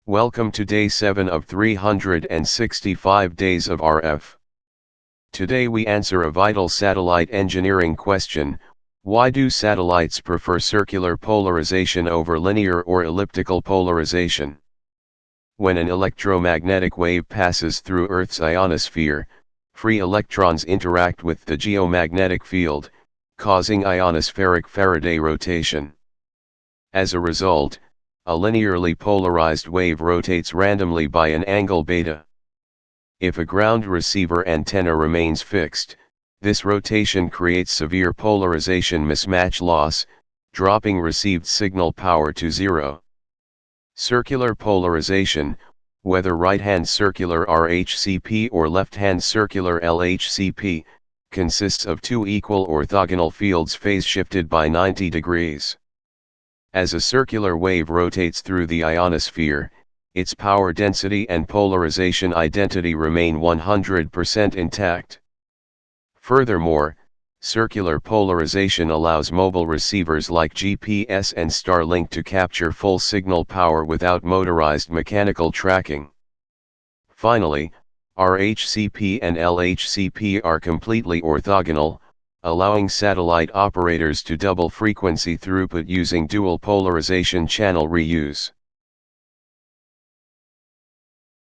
Welcome to day 7 of 365 days of RF. Today we answer a vital satellite engineering question: why do satellites prefer circular polarization over linear or elliptical polarization? When an electromagnetic wave passes through Earth's ionosphere, free electrons interact with the geomagnetic field, causing ionospheric Faraday rotation. As a result, a linearly polarized wave rotates randomly by an angle beta. If a ground receiver antenna remains fixed, this rotation creates severe polarization mismatch loss, dropping received signal power to zero. Circular polarization, whether right-hand circular RHCP or left-hand circular LHCP, consists of two equal orthogonal fields phase-shifted by 90 degrees. As a circular wave rotates through the ionosphere, its power density and polarization identity remain 100% intact. Furthermore, circular polarization allows mobile receivers like GPS and Starlink to capture full signal power without motorized mechanical tracking. Finally, RHCP and LHCP are completely orthogonal, allowing satellite operators to double frequency throughput using dual polarization channel reuse.